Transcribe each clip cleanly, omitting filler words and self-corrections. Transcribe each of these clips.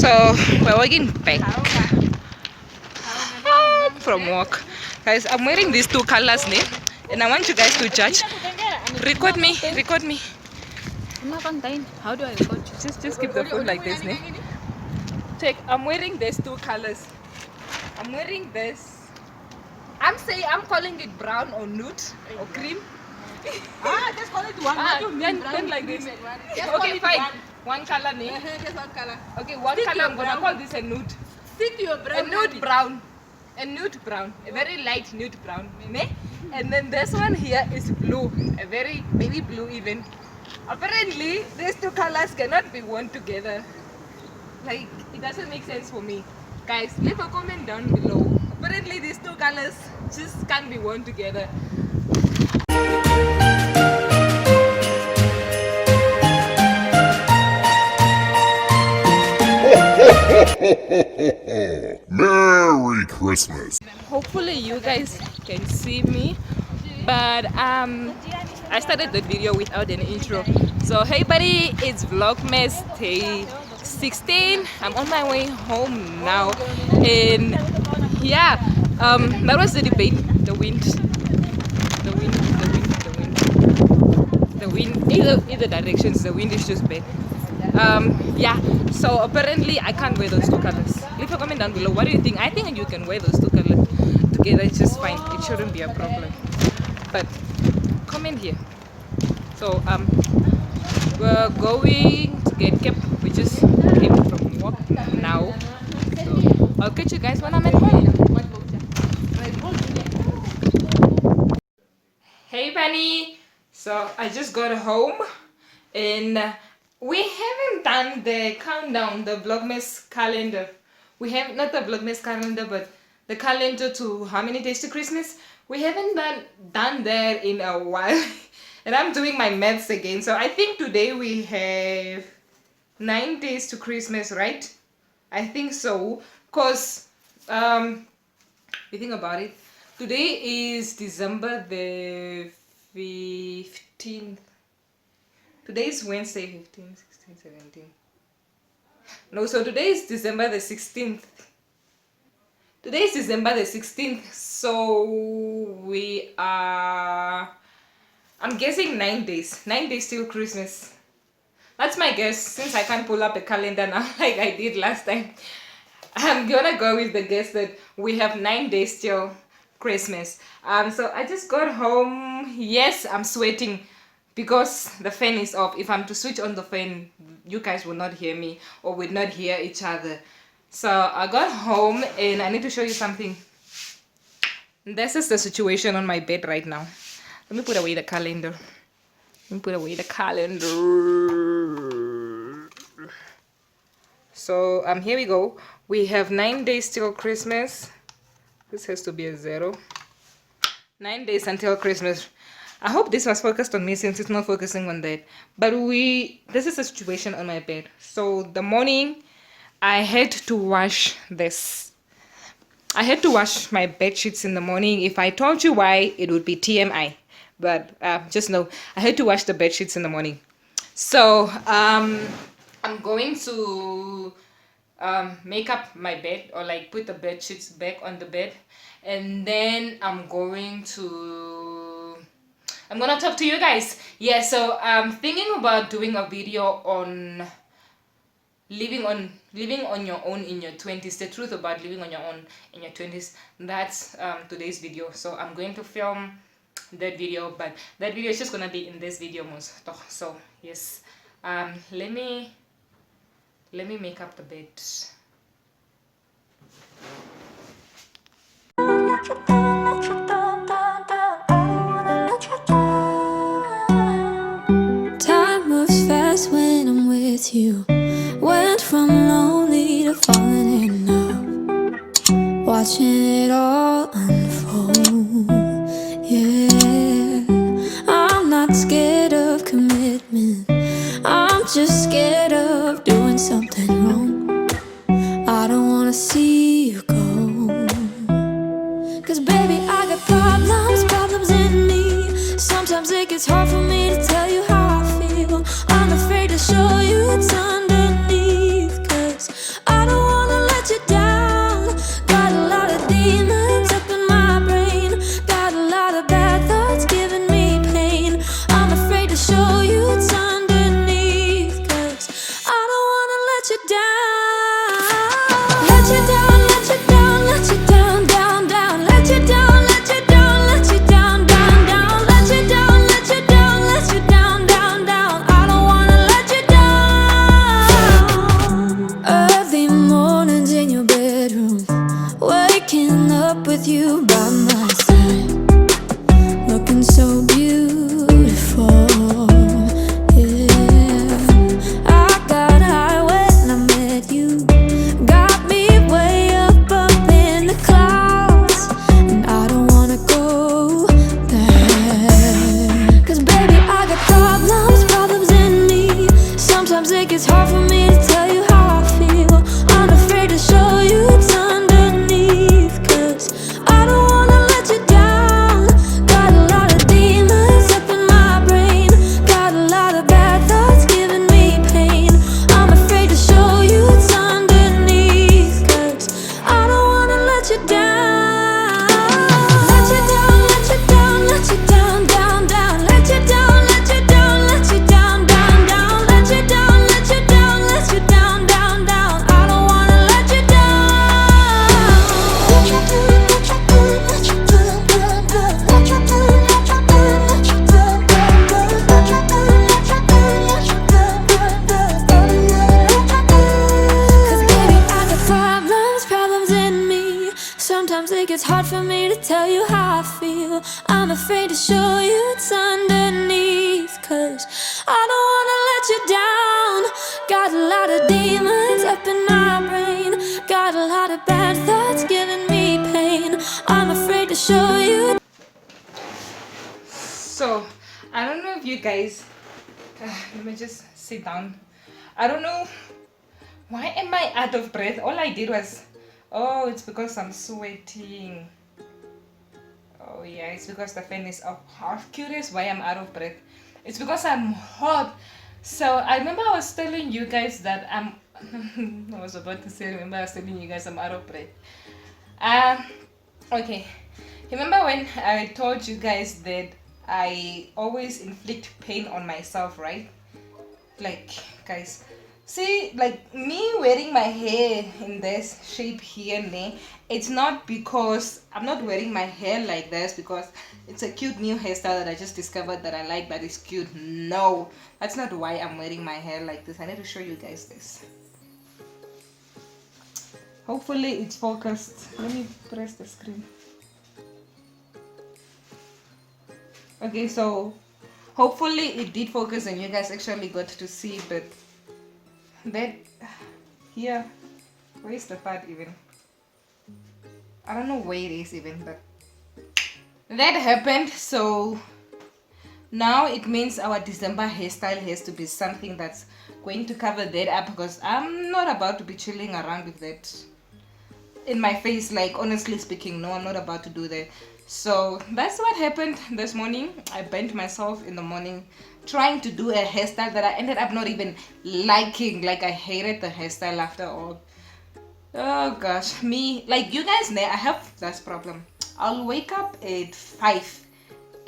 So we're walking back from work, guys. I'm wearing these two colors, and I want you guys to judge. Record me. I'm not contained. How do I record you? Just keep the phone like this, Check. I'm wearing these two colors. I'm wearing this. I'm calling it brown or nude or cream. Just call it one. Then like this. Okay, fine. One color, Just one color. Okay, one color. I'm gonna call this a nude. Stick to your brown. A nude brown. A nude brown. A very light nude brown. And then this one here is blue. A very baby blue even. Apparently, these two colors cannot be worn together. Like, it doesn't make sense for me. Guys, leave a comment down below. Apparently, these two colors just can't be worn together. Merry Christmas. Hopefully you guys can see me, but I started the video without an intro. So hey buddy, it's Vlogmas day 16. I'm on my way home now, and yeah, that was the debate. The wind, either directions. The wind is just bad. Yeah, so apparently I can't wear those two colors. Leave a comment down below. What do you think? I think you can wear those two colors together. It's just fine. It shouldn't be a problem. But comment here. So we're going to get kept. We just came from work now. So I'll catch you guys when I'm at home. Hey Bunny. So I just got home, and we haven't done the countdown, the Vlogmas calendar. We have not the Vlogmas calendar, but the calendar to how many days to Christmas. We haven't done that in a while. And I'm doing my maths again. So I think today we have 9 days to Christmas, right? I think so. Because, you think about it. Today is December the 15th. Today is Wednesday, 15, 16, 17. No, so today is December the 16th. Today is December the 16th. So we are, I'm guessing 9 days. 9 days till Christmas. That's my guess, since I can't pull up a calendar now like I did last time. I'm gonna go with the guess that we have 9 days till Christmas. So I just got home. Yes, I'm sweating because the fan is off. If I'm to switch on the fan, you guys will not hear me or will not hear each other. So I got home and I need to show you something. This is the situation on my bed right now. Let me put away the calendar. So here we go. We have 9 days till Christmas. This has to be a 0. 9 days until Christmas. I hope this was focused on me since it's not focusing on that. But this is a situation on my bed. So the morning I had to wash this. I had to wash my bed sheets in the morning. If I told you why, it would be TMI. But just know, I had to wash the bed sheets in the morning. So I'm going to make up my bed, or like put the bed sheets back on the bed, and then I'm gonna talk to you guys. Yeah, so I'm thinking about doing a video on living on your own in your 20s, the truth about living on your own in your 20s. That's today's video. So I'm going to film that video, but that video is just gonna be in this video most. So yes, let me make up the bed. Time moves fast when I'm with you. Went from lonely to falling in love, watching it all unfold. Yeah, I'm not scared of commitment. I'm just scared of doing something wrong. I don't wanna see you go. 'Cause baby, I got problems in me. Sometimes it gets hard for me to tell you how I feel. I'm afraid to show you what's underneath. 'Cause I let you down. Let you down, let you down, let you down, down, down. Let you down, let you down, let you down, down, down. Let you down, let you down, let you down, down, down. I don't wanna let you down. Early mornings in your bedroom, waking up with you by my side, looking so beautiful. Yeah, I got high when I met you, got me way up in the clouds, and I don't wanna go back. 'Cause baby, I got problems in me. Sometimes it gets hard for me to tell you how I feel. I'm afraid to show you it's underneath, 'cause I don't wanna let you down. Got a lot of demons up in my brain, got a lot of bad thoughts giving me pain. I'm afraid to show you it's underneath, 'cause I don't wanna let you down. Let you down, let you down, let you down, down, down. Let you down, let you down, let you down, down, down. Let you down, let you down, let you down, down, down. I don't wanna let you down. Let you down, let you down, let you down, down, down. Let you down, let you down, let you down, down, down. Let you down, let you down, let you down, down, down. I don't wanna let you down. 'Cause baby, I got problems in me. Sometimes it gets hard for me to tell you how I feel. I'm afraid to show you it's underneath, 'cause I don't wanna let you down. Got a lot of demons up in my brain, got a lot of bad thoughts giving me pain. I'm afraid to show you. So, I don't know if you guys. Let me just sit down. I don't know. Why am I out of breath? All I did was. Oh, it's because I'm sweating. Oh, yeah, it's because the fan is up. I'm curious why I'm out of breath. It's because I'm hot. So, I remember I was telling you guys that I'm. I was about to say, remember I was telling you guys I'm out of breath. Okay. Remember when I told you guys that I always inflict pain on myself, right? Like, guys, see, like me wearing my hair in this shape here, it's not because I'm not wearing my hair like this because it's a cute new hairstyle that I just discovered that I like, that is cute. No, that's not why I'm wearing my hair like this. I need to show you guys this. Hopefully it's focused. Let me press the screen. Okay, so hopefully it did focus and you guys actually got to see, but that here, where's the part even? I don't know where it is even, but that happened. So now it means our December hairstyle has to be something that's going to cover that up, because I'm not about to be chilling around with that in my face. Like, honestly speaking, no, I'm not about to do that. So that's what happened this morning. I bent myself in the morning trying to do a hairstyle that I ended up not even liking. Like, I hated the hairstyle after all. Oh gosh, me, like you guys know, I have this problem. I'll wake up at 5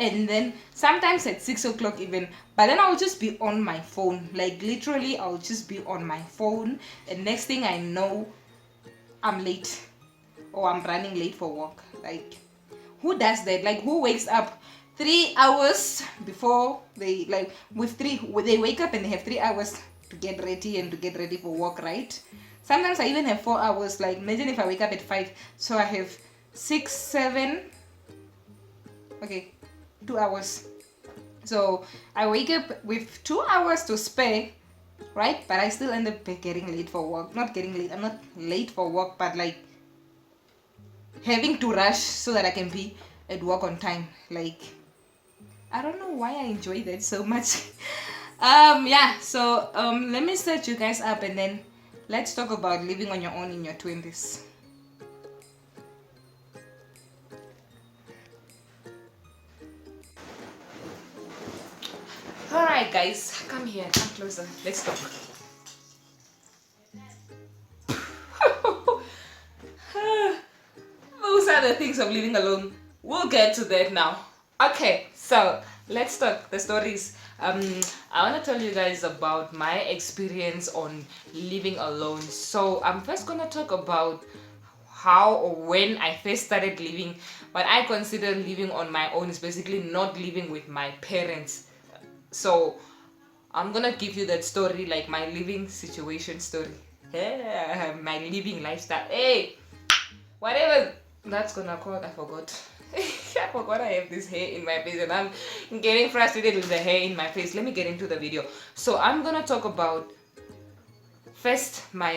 and then sometimes at 6 o'clock even, but then I'll just be on my phone. Like, literally I'll just be on my phone, and next thing I know I'm late or I'm running late for work. Like, who does that? Like, who wakes up 3 hours before they, like, they wake up and they have 3 hours to get ready and to get ready for work, right? Sometimes I even have 4 hours. Like, imagine if I wake up at 5, so I have 6, 7, okay, 2 hours. So I wake up with 2 hours to spare, right? But I still end up getting late for work. Not getting late, I'm not late for work, but like having to rush so that I can be at work on time. Like, I don't know why I enjoy that so much. Yeah, so let me set you guys up and then let's talk about living on your own in your 20s. Alright guys, come here, come closer, let's talk. Those are the things of living alone. We'll get to that now. Okay, so let's talk the stories. I want to tell you guys about my experience on living alone. So I'm first gonna talk about how or when I first started living. What I consider living on my own is basically not living with my parents. So I'm gonna give you that story, like my living situation story. Yeah, my living lifestyle. Hey, whatever that's gonna call, I forgot. I forgot I have this hair in my face and I'm getting frustrated with the hair in my face. Let me get into the video. So I'm gonna talk about first my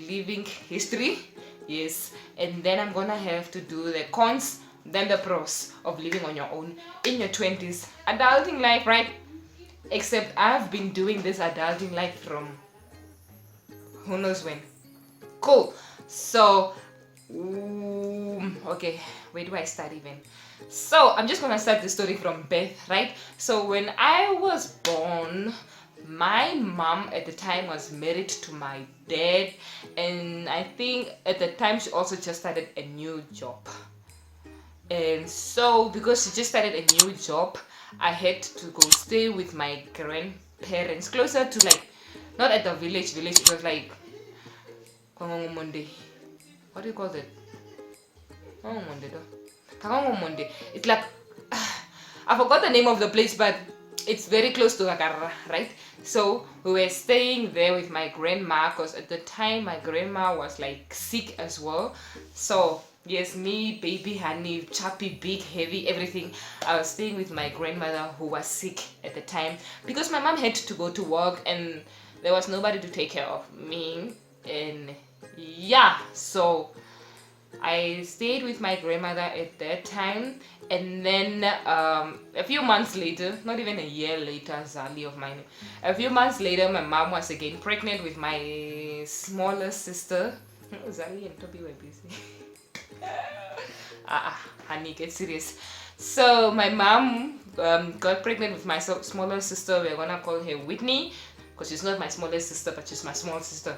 living history, yes, and then I'm gonna have to do the cons, then the pros of living on your own in your 20s. Adulting life, right? Except I've been doing this adulting life from who knows when. Cool. So okay, where do I start even? So I'm just gonna start the story from birth, right? So when I was born, my mom at the time was married to my dad, and I think at the time she also just started a new job. And so because she just started a new job, I had to go stay with my grandparents closer to, like, not at the village, it was like Monday. What do you call that? Monday. It's like I forgot the name of the place, but it's very close to Agarra, right? So we were staying there with my grandma, because at the time my grandma was like sick as well. So yes, me, baby, honey, chubby, big, heavy, everything. I was staying with my grandmother who was sick at the time because my mom had to go to work and there was nobody to take care of me. And yeah, so I stayed with my grandmother at that time, and then a few months later, not even a year later, Zali of mine, a few months later, my mom was again pregnant with my smaller sister. Zali and Toby were busy. Honey, get serious. So my mom got pregnant with my smaller sister. We're gonna call her Whitney, because she's not my smallest sister, but she's my small sister,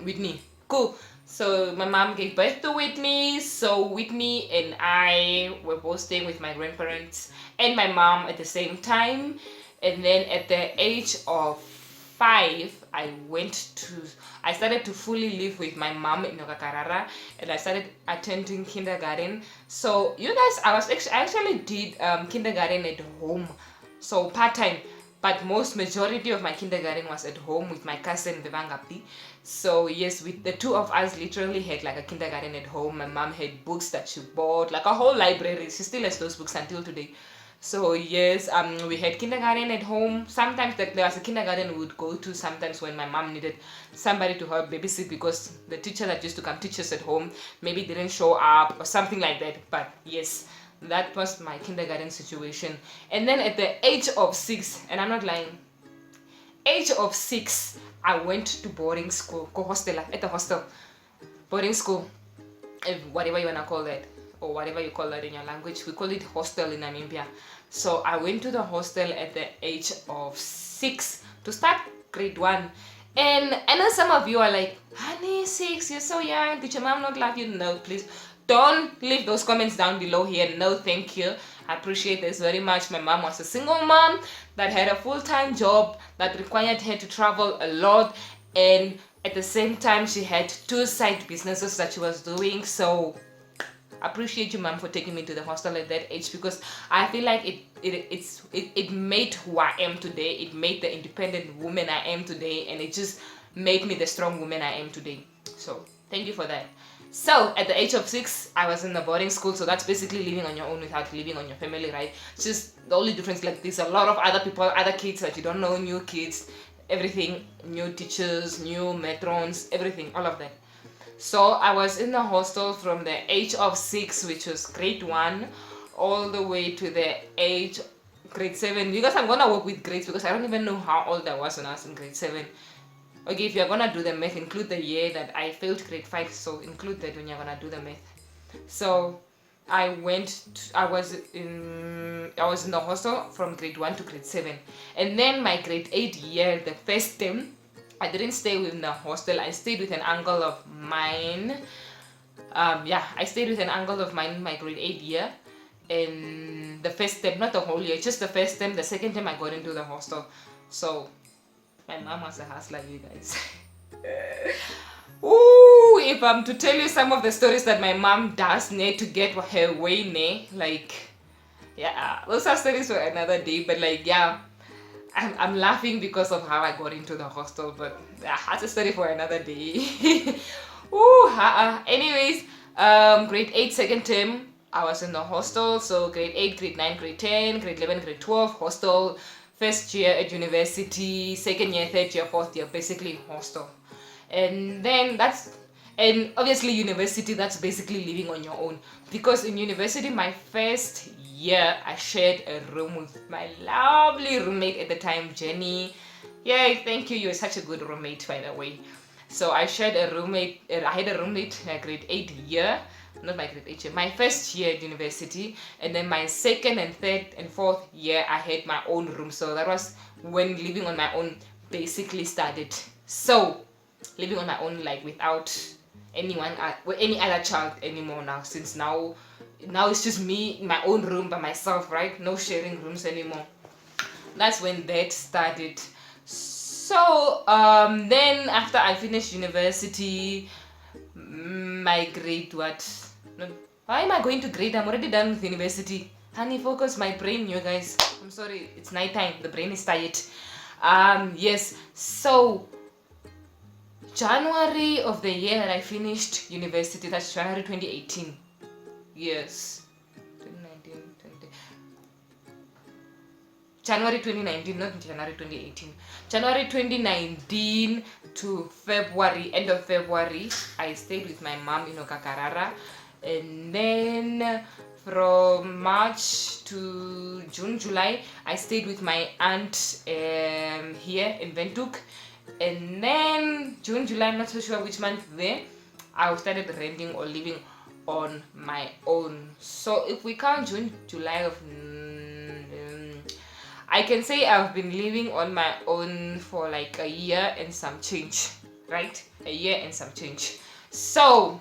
Whitney. Cool. So my mom gave birth to Whitney. So Whitney and I were both staying with my grandparents and my mom at the same time. And then at the age of 5, I started to fully live with my mom in Nogakarara, and I started attending kindergarten. So you guys, I actually did kindergarten at home, so part-time, but majority of my kindergarten was at home with my cousin Vivangapi. So yes, with the two of us literally had like a kindergarten at home. My mom had books that she bought, like a whole library. She still has those books until today. So yes, we had kindergarten at home. Sometimes there was a kindergarten we would go to sometimes when my mom needed somebody to help babysit, because the teacher that used to come teach us at home maybe didn't show up or something like that. But yes, that was my kindergarten situation. And then at the age of 6, and I'm not lying, age of 6, I went to boarding school, at the hostel, boarding school, whatever you wanna call that, or whatever you call that in your language. We call it hostel in Namibia. So I went to the hostel at the age of 6 to start grade 1. And I know some of you are like, honey, 6, you're so young, did your mom not love you? No, please don't leave those comments down below here. No, thank you. I appreciate this very much. My mom was a single mom that had a full-time job that required her to travel a lot, and at the same time she had 2 side businesses that she was doing. So I appreciate you, mom, for taking me to the hostel at that age, because I feel like it made who I am today. It made the independent woman I am today, and it just made me the strong woman I am today. So thank you for that. So at the age of 6, I was in the boarding school. So that's basically living on your own without living on your family, right? It's just the only difference, like, there's a lot of other people, other kids that you don't know, new kids, everything, new teachers, new matrons, everything, all of that. So I was in the hostel from the age of 6, which was grade 1, all the way to the age grade 7. Because I'm gonna work with grades, because I don't even know how old I was when I was in grade 7. Okay, if you're gonna do the math, include the year that I failed grade 5, so include that when you're gonna do the math. So I was in the hostel from grade 1 to grade 7. And then my grade 8 year, the first term, I didn't stay in the hostel. I stayed with an uncle of mine. I stayed with an uncle of mine in my grade 8 year. in the first term, not the whole year, just the first term. The second term I got into the hostel. So my mom was a hustler, you guys. Ooh, if I'm to tell you some of the stories that my mom does need to get her way, like, yeah, those are stories for another day. But like, yeah, I'm laughing because of how I got into the hostel. But yeah, that's a story for another day. Ooh, anyways, grade 8 second term, I was in the hostel. So grade 8, grade 9, grade 10, grade 11, grade 12, hostel. First year at university, second year, third year, fourth year, basically hostel. And then and obviously university, that's basically living on your own. Because in university, my first year, I shared a room with my lovely roommate at the time, Jenny. Yay, thank you. You're such a good roommate, by the way. So I shared a roommate. I had a roommate grade 8 year. Not my grade 8 year. My first year at university. And then my second and third and fourth year, I had my own room. So that was when living on my own basically started. So living on my own, like without anyone, any other child anymore now. Since now it's just me in my own room by myself, right? No sharing rooms anymore. That's when that started. So then after I finished university, my grade why am I going to grade? I'm already done with university. Honey, focus my brain, you guys. I'm sorry, it's nighttime. The brain is tired. Yes. So January of the year that I finished university, that's January 2018. Yes. 2019, January 2019, not January 2018. January 2019 to February, end of February, I stayed with my mom in Okakarara. And then from March to June, July, I stayed with my aunt here in Windhoek. And then June, July, I'm not so sure which month there, I started renting or living on my own. So if we count June, July of I can say I've been living on my own for like a year and some change, right? A year and some change. So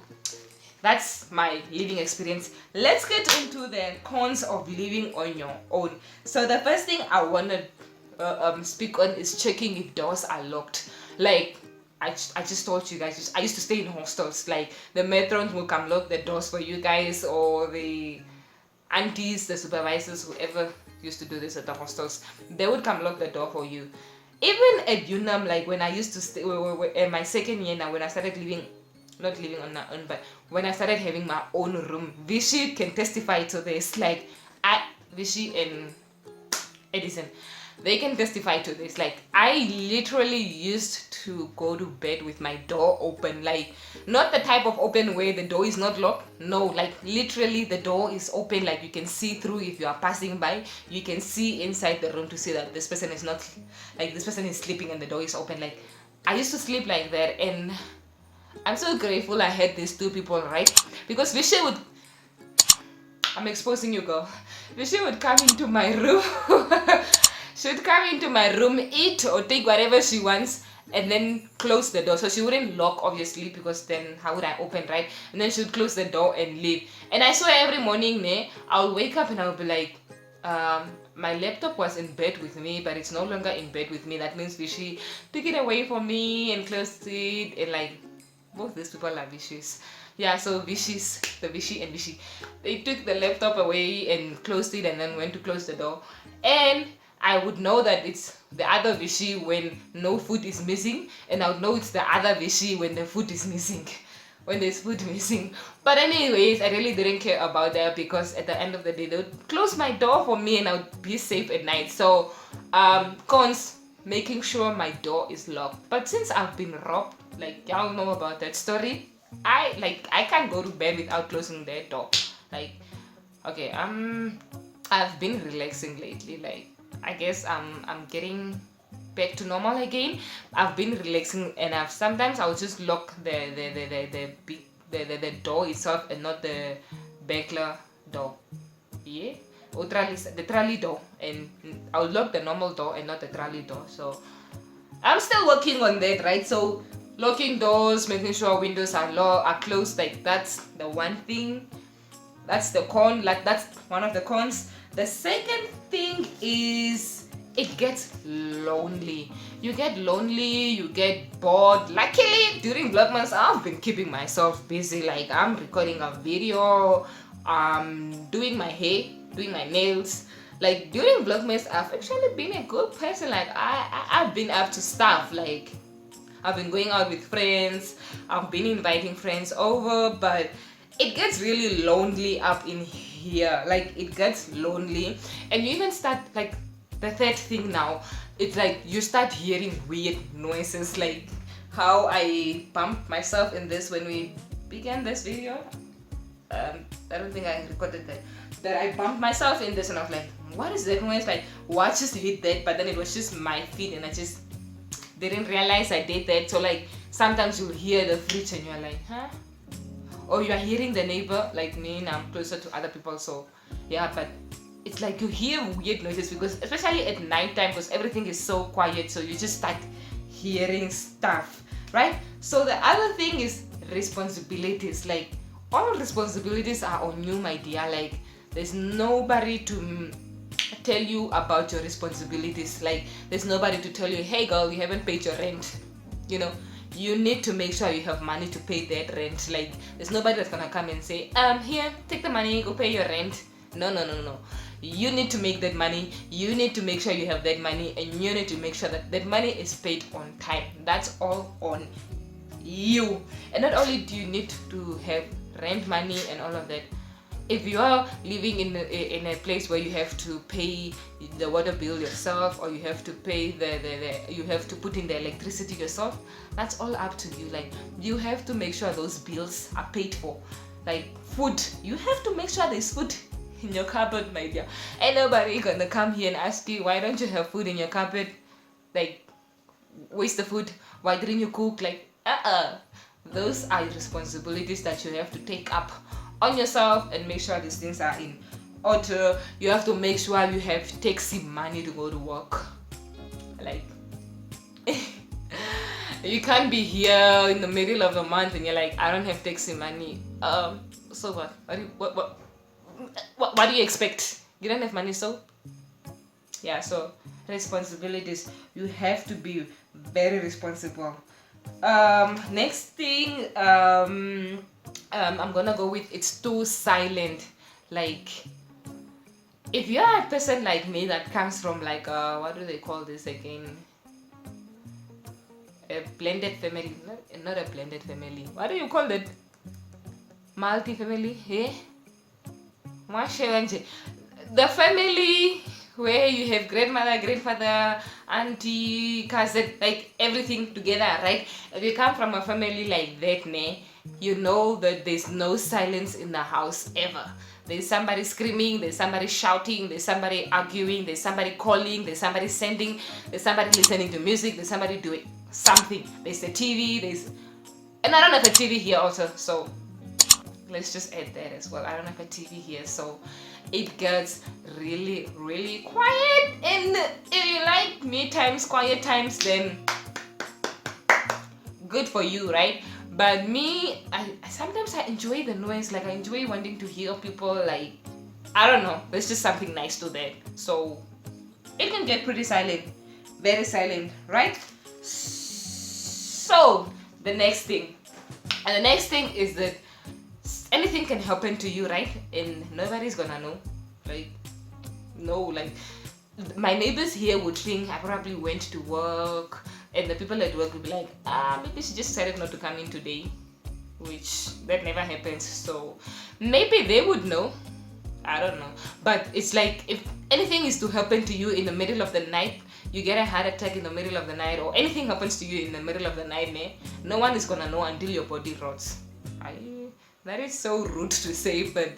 that's my living experience. Let's get into the cons of living on your own. So the first thing I want to speak on is checking if doors are locked. Like I just told you guys, I used to stay in hostels. Like the matrons will come lock the doors for you guys, or the aunties, the supervisors, whoever used to do this at the hostels, they would come lock the door for you. Even at UNAM, like when I used to stay in my second year now, when I started not living on my own, but when I started having my own room, Vichy can testify to this. Like Vichy and Edison, they can testify to this. Like I literally used to go to bed with my door open, like not the type of open where the door is not locked. No, like literally the door is open, like you can see through. If you are passing by, you can see inside the room to see that this person is not, like this person is sleeping and the door is open. Like I used to sleep like that, and I'm so grateful I had these two people, right? Because Vichy would, I'm exposing you, girl. Vichy would come into my room. She would come into my room, eat or take whatever she wants, and then close the door. So she wouldn't lock, obviously, because then how would I open, right? And then she would close the door and leave. And I swear every morning, I'll wake up and I'll be like, my laptop was in bed with me, but it's no longer in bed with me. That means Vichy took it away from me and closed it. And like, both these people are vicious. Yeah, so Vichy's, the Vichy and Vichy, they took the laptop away and closed it and then went to close the door. And I would know that it's the other Vichy when no food is missing, and I would know it's the other Vichy when the food is missing, when there's food missing. But anyways, I really didn't care about that, because at the end of the day, they would close my door for me and I would be safe at night. So cons, making sure my door is locked. But since I've been robbed, like y'all know about that story, I can't go to bed without closing that door. Like, okay, I've been relaxing lately. Like, I guess I'm getting back to normal again. I've been relaxing, and sometimes I'll just lock the door itself and not the burglar door. Yeah, or the trolley door, and I'll lock the normal door and not the trolley door. So I'm still working on that, right? So locking doors, making sure windows are closed, like that's the one thing That's the con, like that's one of the cons. The second thing is it gets lonely. You get lonely, you get bored. Luckily during Vlogmas I've been keeping myself busy. Like I'm recording a video, doing my hair, doing my nails. Like during Vlogmas I've actually been a good person. Like I've been up to stuff. Like I've been going out with friends, I've been inviting friends over, but it gets really lonely up in here. Like it gets lonely, and you even start, like the third thing now, it's like you start hearing weird noises, like how I bumped myself in this when we began this video. I don't think I recorded that I bumped myself in this, and I was like, what is that noise? Like what just hit that? But then it was just my feet, and I just didn't realize I did that. So like sometimes you'll hear the fridge and you're like, huh? Or you are hearing the neighbor. Like me, and I'm closer to other people, so yeah. But it's like you hear weird noises, because especially at night time, because everything is so quiet, so you just start hearing stuff, right? So the other thing is responsibilities. Like all responsibilities are on you, my dear. Like there's nobody to tell you about your responsibilities. Like there's nobody to tell you, hey girl, you haven't paid your rent. You know, you need to make sure you have money to pay that rent. Like there's nobody that's gonna come and say, here, take the money, go pay your rent. No. You need to make that money. You need to make sure you have that money, and you need to make sure that that money is paid on time. That's all on you. And not only do you need to have rent money and all of that, if you are living in a place where you have to pay the water bill yourself, or you have to pay you have to put in the electricity yourself, that's all up to you. Like you have to make sure those bills are paid for. Like food, you have to make sure there's food in your cupboard, my dear. Ain't nobody gonna come here and ask you, why don't you have food in your cupboard? Like, where's the food? Why didn't you cook? Like, those are responsibilities that you have to take up on yourself and make sure these things are in order. You have to make sure you have taxi money to go to work. Like you can't be here in the middle of the month and you're like, I don't have taxi money. So what do you expect? You don't have money, so yeah. So responsibilities, you have to be very responsible. Next thing, I'm gonna go with, it's too silent. Like if you're a person like me that comes from like what do they call this again, a blended family, not a blended family, what do you call it, multi-family, eh? The family where you have grandmother, grandfather, auntie, cousin, like everything together, right? If you come from a family like that, you know that there's no silence in the house ever. There's somebody screaming, there's somebody shouting, there's somebody arguing, there's somebody calling, there's somebody sending, there's somebody listening to music, there's somebody doing something. There's a TV, and I don't have a TV here also, so let's just add that as well. I don't have a TV here, so it gets really, really quiet. And if you like me times, quiet times, then good for you, right? But me, I sometimes I enjoy the noise. Like I enjoy wanting to hear people. Like I don't know, there's just something nice to that. So it can get pretty silent, very silent, right? So the next thing is that anything can happen to you, right? And nobody's gonna know. Like no, like my neighbors here would think I probably went to work, and the people at work would be like, maybe she just decided not to come in today, which that never happens. So maybe they would know, I don't know. But it's like if anything is to happen to you in the middle of the night, you get a heart attack in the middle of the night, or anything happens to you in the middle of the night, no one is gonna know until your body rots. That is so rude to say, but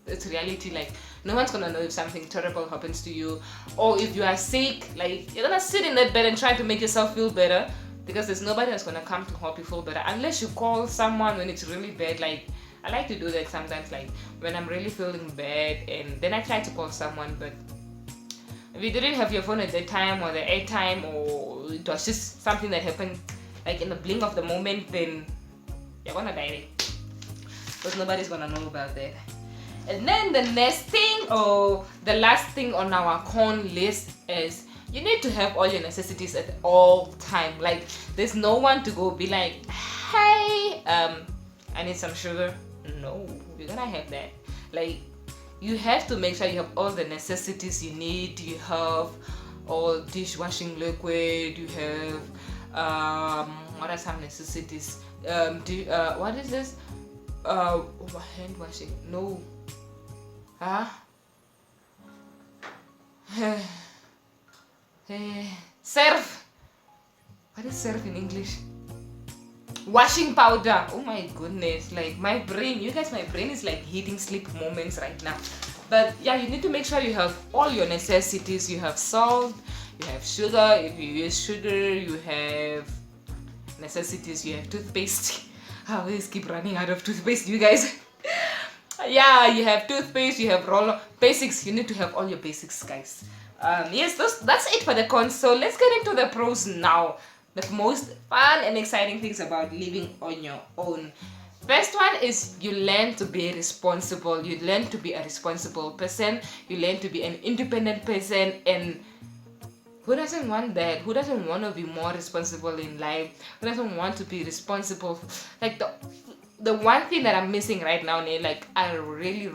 it's reality. Like no one's gonna know if something terrible happens to you, or if you are sick. Like you're gonna sit in that bed and try to make yourself feel better, because there's nobody that's gonna come to help you feel better unless you call someone when it's really bad. Like I like to do that sometimes, like when I'm really feeling bad, and then I try to call someone. But if you didn't have your phone at that time, or the airtime, or it was just something that happened like in the blink of the moment, then you're gonna die, because nobody's gonna know about that. And then the next thing, or the last thing on our con list, is you need to have all your necessities at all time. Like, there's no one to go be like, hey, I need some sugar. No, you're gonna have that. Like, you have to make sure you have all the necessities you need. You have all dishwashing liquid. You have what are some necessities? What is this? Hand washing? No. Surf. What is surf in English? Washing powder. Oh my goodness, like my brain, you guys, my brain is like hitting sleep moments right now. But yeah, you need to make sure you have all your necessities. You have salt, you have sugar. If you use sugar, you have necessities. You have toothpaste. I always keep running out of toothpaste, you guys. Yeah, you have toothpaste, you have roller. Basics, you need to have all your basics, guys. Yes, that's it for the cons. So let's get into the pros now. The most fun and exciting things about living on your own. First one is you learn to be responsible. You learn to be a responsible person. You learn to be an independent person. And who doesn't want that? Who doesn't want to be more responsible in life? Who doesn't want to be responsible? Like the one thing that I'm missing right now, like I really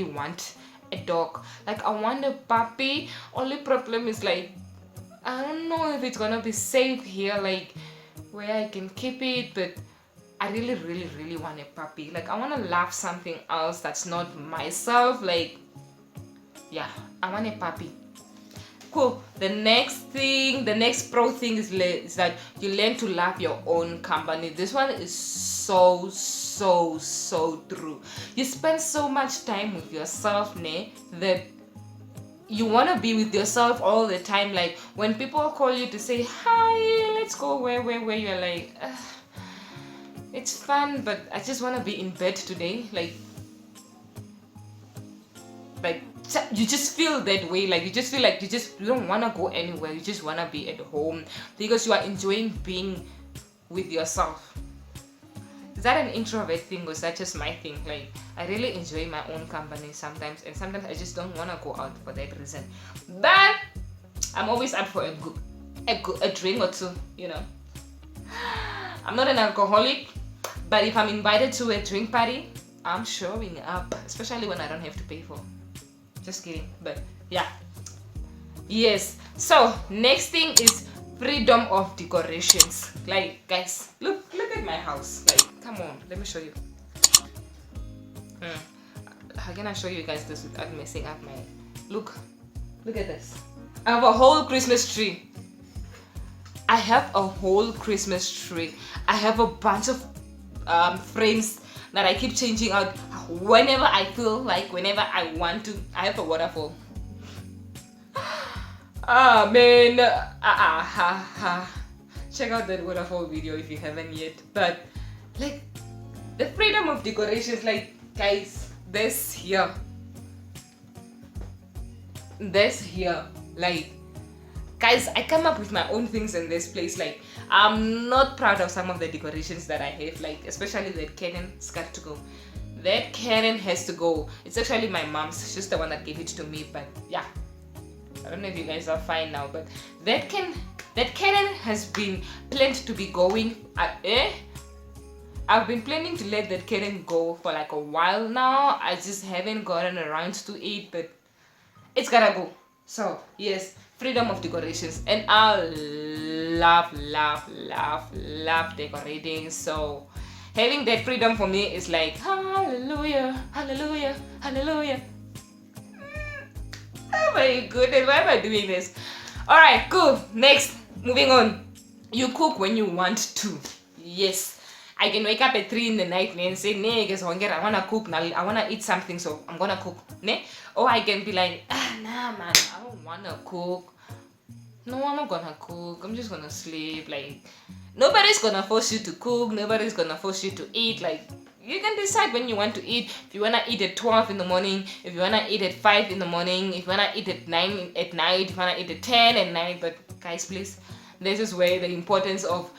want a dog. Like I want a puppy. Only problem is like I don't know if it's gonna be safe here, like where I can keep it, but I really want a puppy. Like I want to love something else that's not myself. Like yeah, I want a puppy. Cool. The next pro thing is that you learn to love your own company. This one is so true. You spend so much time with yourself, that you want to be with yourself all the time. Like when people call you to say hi, let's go where you're like it's fun, but I just want to be in bed today. Like you just feel that way. Like you just feel like you don't want to go anywhere. You just want to be at home because you are enjoying being with yourself. Is that an introvert thing or is that just my thing? Like I really enjoy my own company sometimes, and sometimes I just don't want to go out for that reason. But I'm always up for a drink or two, you know. I'm not an alcoholic, but if I'm invited to a drink party, I'm showing up, especially when I don't have to pay for. Just kidding, but yeah. Yes. So next thing is freedom of decorations. Like guys, look at my house. Like come on, let me show you. How can I show you guys this without messing up my look at this. I have a whole Christmas tree. I have a whole Christmas tree. I have a bunch of frames that I keep changing out whenever I feel like, whenever I want to. I have a waterfall. Ah man, check out that waterfall video if you haven't yet. But like the freedom of decorations, like guys, this here, like guys, I come up with my own things in this place. Like I'm not proud of some of the decorations that I have, like especially that cannon's got to go. That cannon has to go. It's actually my mom's. She's the one that gave it to me. But yeah, I don't know if you guys are fine now. But that cannon has been planned to be going. I've been planning to let that cannon go for like a while now. I just haven't gotten around to it, but it's gotta go. So yes, freedom of decorations, and I love decorating. So having that freedom for me is like hallelujah. Oh my goodness, why am I doing this? Alright, cool. Next, moving on. You cook when you want to. Yes. I can wake up at 3 in the night and say, "Nee, guess what? I wanna cook now. I wanna eat something, so I'm gonna cook." Ne? Or I can be like, nah man, I don't wanna cook. No, I'm not gonna cook. I'm just gonna sleep. Like nobody's gonna force you to cook. Nobody's gonna force you to eat. Like you can decide when you want to eat. If you wanna eat at 12 in the morning, if you wanna eat at 5 in the morning, if you wanna eat at 9 at night, if you wanna eat at 10 at night. But guys, please, this is where the importance of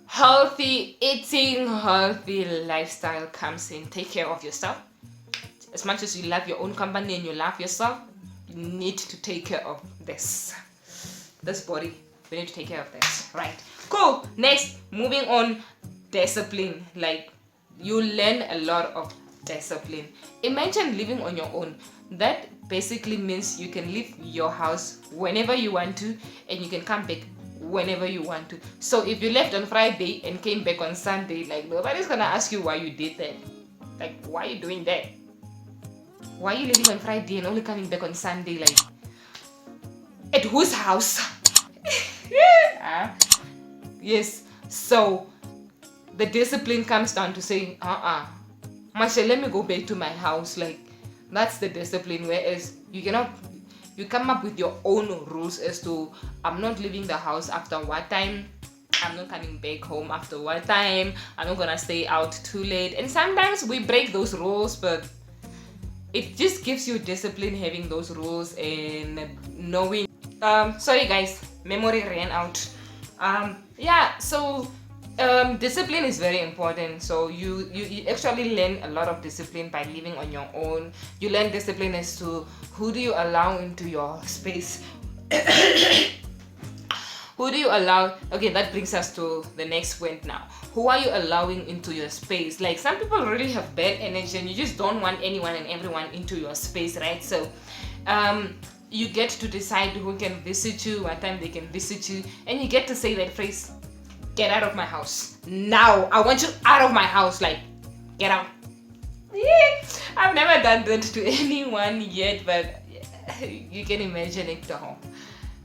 healthy eating, healthy lifestyle comes in. Take care of yourself, as much as you love your own company and you love yourself, you need to take care of this body. We need to take care of this, right? Cool. Next, moving on, discipline. Like, you learn a lot of discipline. Imagine living on your own. That basically means you can leave your house whenever you want to, and you can come back whenever you want to. So if you left on Friday and came back on Sunday, like, nobody's gonna ask you why you did that. Like, why are you doing that? Why are you leaving on Friday and only coming back on Sunday? Like, at whose house? Yes. So the discipline comes down to saying, Masha, let me go back to my house. Like, that's the discipline. Whereas you come up with your own rules as to, I'm not leaving the house after what time, I'm not coming back home after what time, I'm not gonna stay out too late. And sometimes we break those rules, but it just gives you discipline having those rules and knowing. Sorry guys, memory ran out. Discipline is very important. So you actually learn a lot of discipline by living on your own. You learn discipline as to who do you allow into your space. Who do you allow? Okay, that brings us to the next point now. Who are you allowing into your space? Like, some people really have bad energy and you just don't want anyone and everyone into your space, right? So you get to decide who can visit you, what time they can visit you, and you get to say that phrase, get out of my house now. I want you out of my house. Like, get out. Yeah. I've never done that to anyone yet, but you can imagine it though.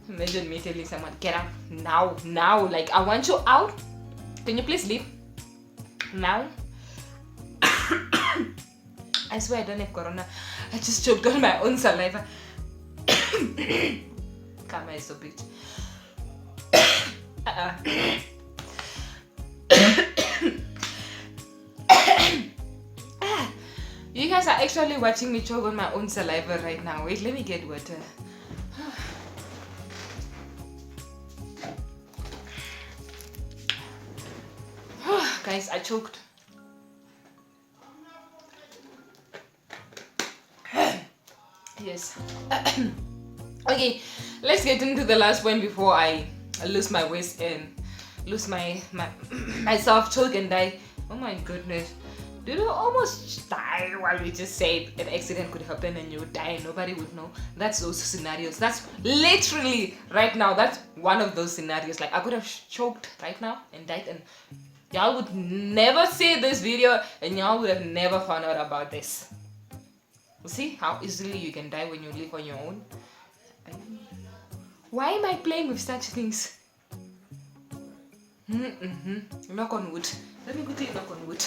Imagine me telling someone, get out now. Like, I want you out. Can you please leave now? I swear I don't have corona. I just choked on my own saliva. Karma is so bitch. You guys are actually watching me choke on my own saliva right now. Wait, let me get water. Guys, I choked. Yes. Okay, let's get into the last point before I lose my waist and lose myself, choke and die. Oh my goodness. Did you almost die while we just said an accident could happen and you would die and nobody would know? That's those scenarios. That's literally right now. That's one of those scenarios. Like, I could have choked right now and died, and y'all would never see this video and y'all would have never found out about this. See how easily you can die when you live on your own? Why am I playing with such things? Knock on wood. Let me quickly knock on wood.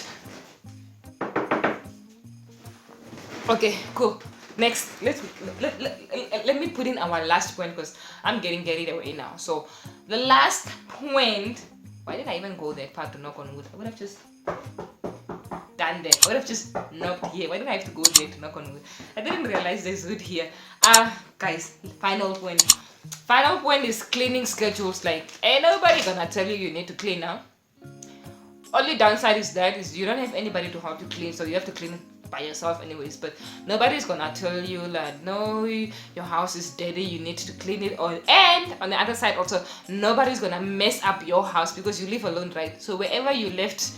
Okay, cool. Next, let me put in our last point because I'm getting carried away now. So the last point, why did I even go that part to knock on wood? I would have just done that. I would have just knocked here. Why did I have to go there to knock on wood? I didn't realize there's wood here. Guys, final point. Final point is cleaning schedules. Like, ain't nobody gonna tell you need to clean now. Only downside is you don't have anybody to help you clean, so you have to clean by yourself anyways. But nobody's gonna tell you like, no, your house is dirty, you need to clean it. And on the other side also, nobody's gonna mess up your house because you live alone, right? So wherever you left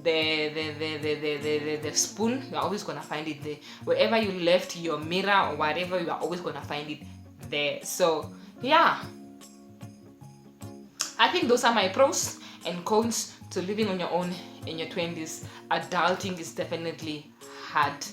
the spoon, you're always gonna find it there. Wherever you left your mirror or whatever, you are always gonna find it there. So yeah, I think those are my pros and cons to living on your own in your 20s. Adulting is definitely hard.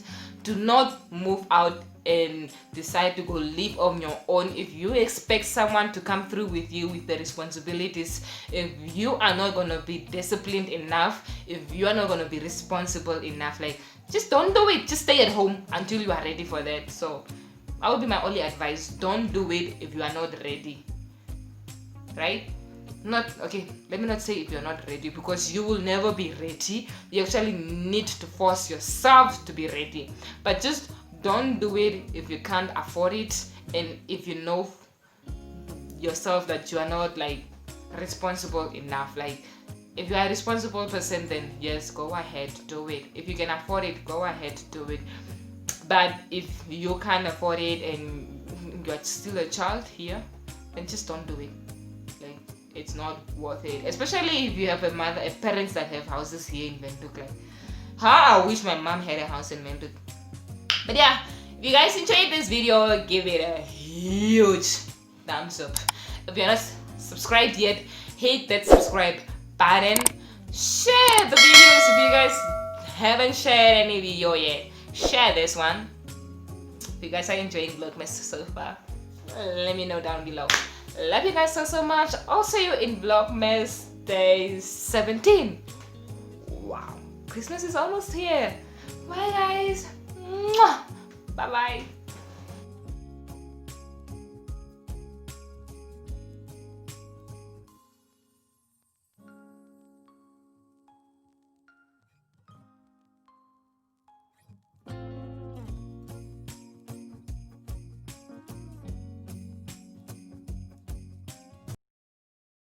Do not move out and decide to go live on your own if you expect someone to come through with you with the responsibilities. If you are not going to be disciplined enough, if you are not going to be responsible enough, like, just don't do it. Just stay at home until you are ready for that. So that would be my only advice. Don't do it if you are not ready, right? Let me not say if you're not ready, because you will never be ready. You actually need to force yourself to be ready, but just don't do it if you can't afford it, and if you know yourself that you are not like responsible enough. Like, if you are a responsible person, then yes, go ahead, do it. If you can afford it, go ahead, do it. But if you can't afford it and you're still a child here, then just don't do it. Like, it's not worth it. Especially if you have parents that have houses here in Windhoek. Like, how I wish my mom had a house in Windhoek. But yeah, if you guys enjoyed this video, give it a huge thumbs up. If you're not subscribed yet, hit that subscribe button. Share the videos if you guys haven't shared any video yet. Share this one. If you guys are enjoying Vlogmas so far, let me know down below. Love you guys so much. I'll see you in Vlogmas day 17. Wow, Christmas is almost here. Bye guys. Bye bye.